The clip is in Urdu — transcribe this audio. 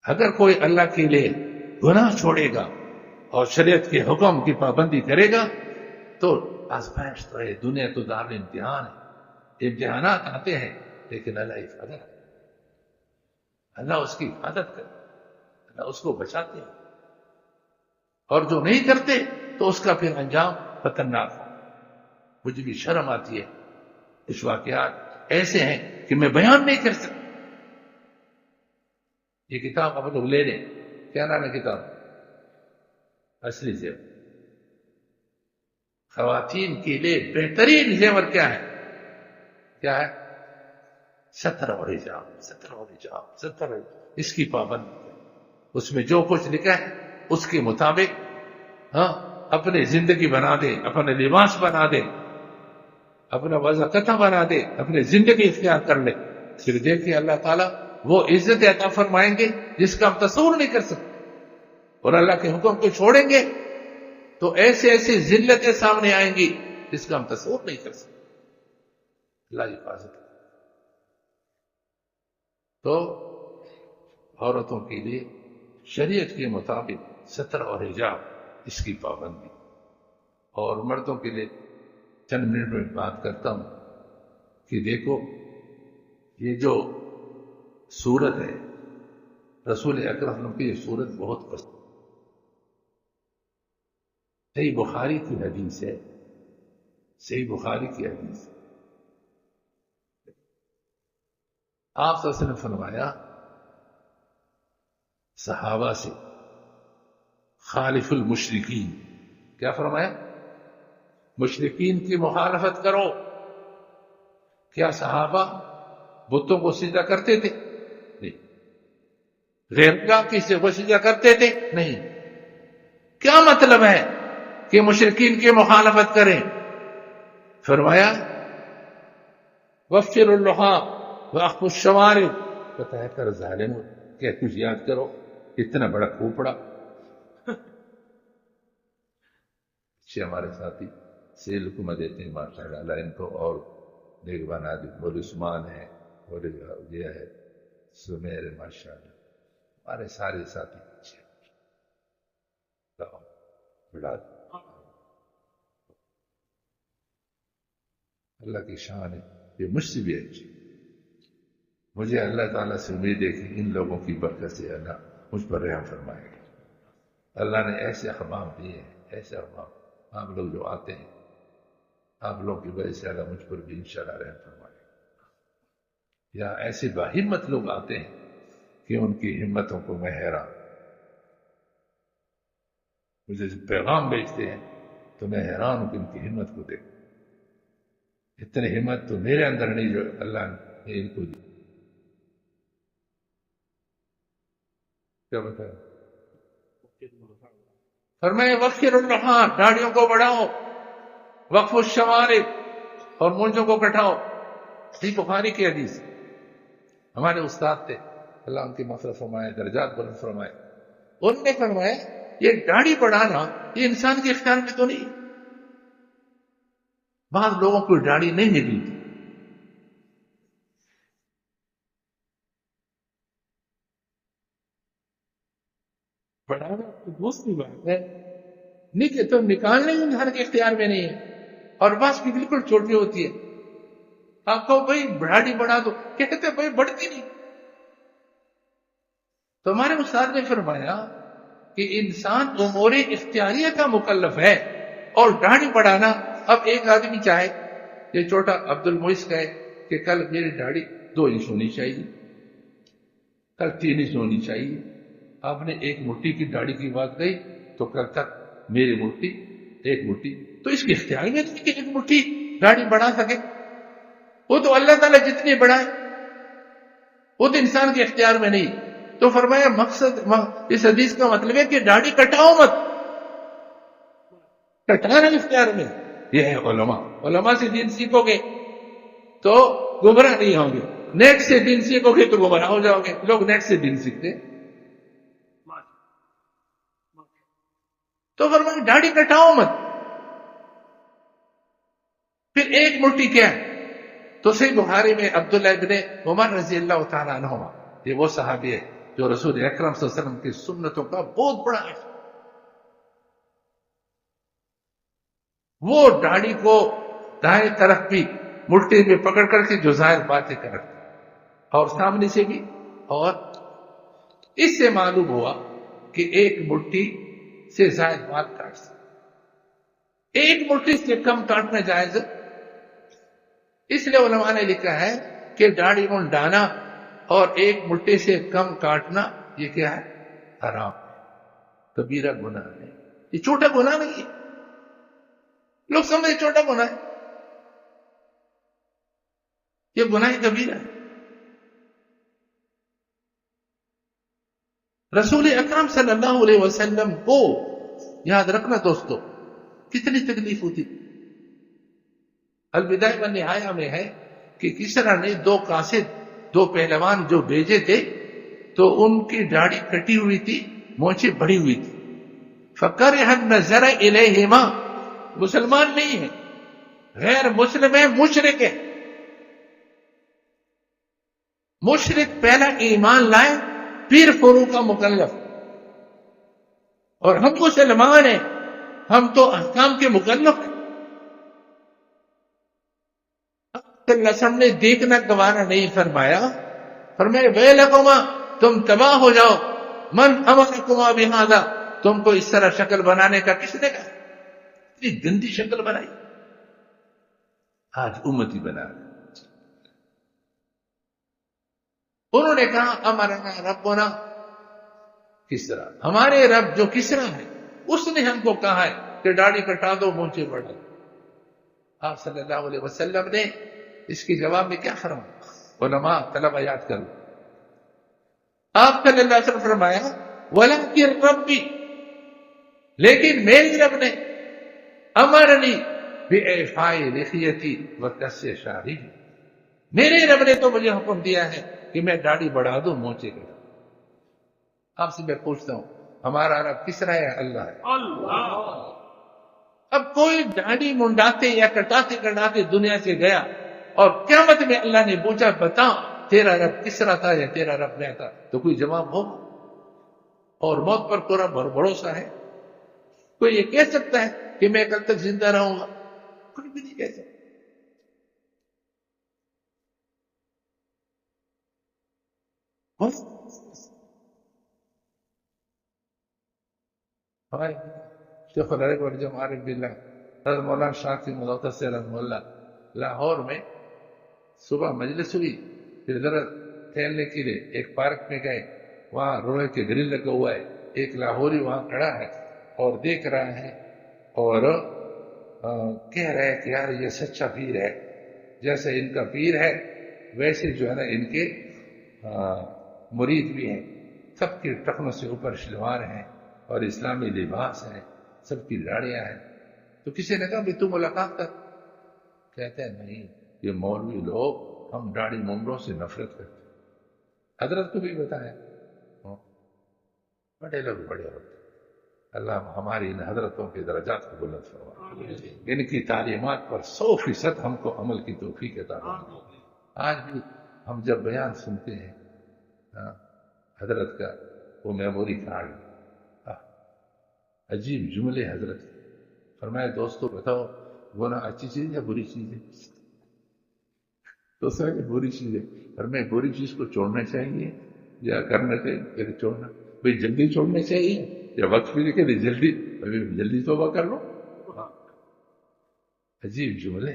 اگر کوئی اللہ کے لیے گناہ چھوڑے گا اور شریعت کے حکم کی پابندی کرے گا تو آزمائش تو ہے، دنیا تو دار امتحان ہے، امتحانات آتے ہیں، لیکن اللہ حفاظت کرے، اللہ اس کی حفاظت کرے، اللہ اس کو بچاتے ہیں، اور جو نہیں کرتے تو اس کا پھر انجام خطرناک ہو۔ مجھے بھی شرم آتی ہے، کچھ واقعات ایسے ہیں کہ میں بیان نہیں کر سکتا۔ یہ کتاب آپ لوگ لے لیں، کیا نام ہے کتاب؟ اصلی زیور، خواتین کے لیے بہترین زیور کیا ہے؟ کیا ہے؟ ستر اور حجاب، ستر اور حجاب، ستر، اس کی پابندی ہے۔ اس میں جو کچھ لکھا ہے اس کے مطابق اپنی زندگی بنا دے، اپنے لباس بنا دے، اپنا وضاقتہ بنا دے، اپنی زندگی اختیار کر لے، پھر دیکھیں اللہ تعالیٰ وہ عزت عطا فرمائیں گے جس کا ہم تصور نہیں کر سکتے۔ اور اللہ کے حکم کو چھوڑیں گے تو ایسے ایسی ذلتیں سامنے آئیں گی جس کا ہم تصور نہیں کر سکتے۔ اللہ حفاظت کرے۔ تو عورتوں کے لیے شریعت کے مطابق ستر اور حجاب، اس کی پابندی، اور مردوں کے لیے چند منٹ میں بات کرتا ہوں کہ دیکھو یہ جو صورت ہے، رسول اکرم صلی اللہ علیہ وسلم کی یہ صورت بہت پسند، صحیح بخاری کی حدیث ہے، صحیح بخاری کی حدیث ہے۔ آپ صلی اللہ علیہ وسلم نے فرمایا صحابہ سے خالف المشرکین، کیا فرمایا؟ مشرکین کی مخالفت کرو۔ کیا صحابہ بتوں کو سجدہ کرتے تھے؟ نہیں۔ غیر اللہ کی سے سجدہ کرتے تھے؟ نہیں۔ کیا مطلب ہے کہ مشرکین کی مخالفت کریں؟ فرمایا وفر اللحام واخف الشوارب، پتہ ہے کر ظالم، کیا کچھ یاد کرو، اتنا بڑا کھوپڑا۔ اچھے ہمارے ساتھی سیل کو دیتے ہیں، ماشاء اللہ ان کو اور نیک بنا دے۔ اور عثمان ہے، اور یہ ہے سمیر ہے، ماشاء اللہ ہمارے سارے ساتھی اچھے بڑھا دے۔ اللہ کی شان ہے، یہ مجھ سے بھی اچھی۔ مجھے اللہ تعالیٰ سے امید ہے کہ ان لوگوں کی برکت سے اللہ مجھ پر رحم فرمائے گا۔ اللہ نے ایسے احباب دیے ہیں، ایسے احباب، آپ لوگ جو آتے ہیں، آپ لوگ کی وجہ سے اللہ مجھ پر بھی انشاءاللہ رحم فرمائے گا۔ یا ایسے باہمت لوگ آتے ہیں کہ ان کی ہمتوں کو میں حیران، مجھے پیغام بھیجتے ہیں تو میں حیران ہوں کہ ان کی ہمت کو دیکھ، اتنی ہمت تو میرے اندر نہیں جو اللہ نے ان کو دی۔ کیا بتایا؟ فرمائے وقر اللحام، داڑھیوں کو بڑھاؤ، وقف الشوارب، اور مونچھوں کو کٹاؤ۔ یہ بخاری کی حدیث، ہمارے استاد تھے، اللہ ان کی مغفرت فرمائے، درجات بلند فرمائے، انہوں نے فرمایا یہ داڑھی بڑھانا یہ انسان کے اختیار میں تو نہیں۔ بعض لوگوں کو داڑھی نہیں نکلتی، بڑھانا تو دوسری بات ہے، تو نکالنے انسان کے اختیار میں نہیں ہے، اور بعض کی بالکل چھوٹی ہوتی ہے۔ آپ کہو بھائی داڑھی بڑھا دو، کہتے بھائی بڑھتی نہیں۔ تو ہمارے استاد نے فرمایا کہ انسان امور اختیاریہ کا مکلف ہے، اور داڑھی بڑھانا، اب ایک آدمی چاہے، یہ چھوٹا عبد المعز کہے کہ کل میری داڑھی 2 انچ ہونی چاہیے، کل 3 انچ ہونی چاہیے۔ آپ نے 1 مٹھی کی داڑھی کی بات کہی تو کل تک میری مٹھی 1 مٹھی، تو اس کے اختیار میں نہیں کہ 1 مٹھی داڑھی بڑھا سکے، وہ تو اللہ تعالیٰ جتنی بڑھائے، وہ تو انسان کے اختیار میں نہیں۔ تو فرمایا مقصد اس حدیث کا مطلب ہے کہ داڑھی کٹاؤ مت، کٹانا اختیار میں۔ یہ ہے علماء سے دین سیکھو گے تو گمراہ نہیں ہوں گے، نیٹ سے دین سیکھو گے تو گمراہ ہو جاؤ گے۔ لوگ نیٹ سے دین سیکھتے، تو فرمایا داڑھی کٹاؤ مت۔ پھر 1 مٹھی کیا ہے؟ تو صحیح بخاری میں عبداللہ ابن عمر رضی اللہ تعالیٰ عنہما، یہ وہ صحابی ہے جو رسول اکرم صلی اللہ علیہ وسلم کی سنتوں کا بہت بڑا ہے. وہ داڑھی کو دائیں طرف بھی مٹھی میں پکڑ کر کے جو ظاہر باتیں کرتے اور سامنے سے بھی. اور اس سے معلوم ہوا کہ ایک مٹھی سے زائد بال کاٹ سکتے, ایک مٹھی سے کم کاٹنا جائز. اس لیے علماء نے لکھا ہے کہ داڑھی منڈانا اور ایک مٹھی سے کم کاٹنا یہ کیا ہے؟ حرام ہے, کبیرہ گناہ ہے. یہ چھوٹا گناہ نہیں ہے, لوگ سمجھے چھوٹا گناہ ہے, یہ گناہ کبیرہ ہے. رسول اکرم صلی اللہ علیہ وسلم کو یاد رکھنا دوستو کتنی تکلیف ہوتی. البدایہ والنہایہ میں ہے کہ کسرا نے 2 قاصد 2 پہلوان جو بھیجے تھے تو ان کی داڑھی کٹی ہوئی تھی, مونچھیں بڑی ہوئی تھی. فَكَرِهَ النَّظَرَ إِلَيْهِمَا, مسلمان نہیں ہے, غیر مسلم ہے, مشرک ہے. مشرک پہلا ایمان لائے پیر فرو کا مکلف, اور ہم مسلمان ہیں, ہم تو احکام کے مکلف ہیں. اللہ علیہ وسلم نے دیکھنا گوارا نہیں فرمایا, فرمایا ویلکما, تم تباہ ہو جاؤ. من امرکما بہذا, تم کو اس طرح شکل بنانے کا کس نے کہا؟ اتنی گندی شکل بنائی, آج امتی بنا رہے. انہوں نے کہا امرنا ربنا کسرا, ہمارے رب جو کسرا ہے اس نے ہم کو کہا ہے کہ داڑھی کٹا دو, مونچھیں بڑھا دو. آپ صلی اللہ علیہ وسلم نے اس کے جواب میں کیا فرمایا؟ علماء طلبہ یاد کرو. آپ صلی اللہ علیہ وسلم فرمایا ولکن ربی, لیکن میرے رب نے امرنی بإعفاء لحیتی وقص شعری, میرے رب نے تو مجھے حکم دیا ہے کہ میں داڑھی بڑھا دوں, مونچھیں کٹا. آپ سے میں پوچھتا ہوں, ہمارا رب کس طرح ہے؟ اللہ ہے. اللہ. اب کوئی داڑھی منڈاتے یا کٹاتے کٹاتے دنیا سے گیا اور قیامت میں اللہ نے پوچھا بتا تیرا رب کس طرح تھا یا تیرا رب کیا تھا, تو کوئی جواب ہوگا؟ اور موت پر پورا بھروسہ ہے؟ کوئی یہ کہہ سکتا ہے کہ میں کل تک زندہ رہوں گا؟ کوئی بھی نہیں کہہ سکتا. ہمارے شیخ العرب والجم عارف باللہ حضرت مولانا شاہ کی مدوتس رحمہ اللہ لاہور میں صبح مجلس ہوئی, پھر ذرا ٹہلنے کے لیے ایک پارک میں گئے, وہاں روہے کے گرل لگا ہوا ہے, ایک لاہوری وہاں کھڑا ہے اور دیکھ رہا ہے اور کہہ رہا ہے کہ یار یہ سچا پیر ہے, جیسے ان کا پیر ہے ویسے جو ہے نا ان کے مرید بھی ہیں, سب کی ٹخنوں سے اوپر شلوار ہیں اور اسلامی لباس ہے, سب کی داڑیاں ہیں. تو کسی نے کہا بھی تو ملاقات کر, کہتے ہیں نہیں یہ مولوی لوگ ہم داڑھی منگروں سے نفرت کرتے. حضرت کو بھی بتایا, بڑے لوگ بڑے ہوتے. اللہ ہماری ان حضرتوں کے درجات کو بلند فرمائے, ان کی تعلیمات پر 100% ہم کو عمل کی توفیق عطا فرمائے. آج بھی ہم جب بیان سنتے ہیں حضرت کا, وہ میموری کارڈ, عجیب جملے حضرت. فرمایا دوستو بتاؤ گناہ اچھی چیز ہے بری چیز ہے؟ تو سر بری چیز ہے. فرمایا بری چیز کو چھوڑنا چاہیے یا کرنا چاہیے؟ کہ چھوڑنا. بھئی جلدی چھوڑنا چاہیے یا وقت بھی کہ جلدی جلدی توبہ کر لو. عجیب جملے.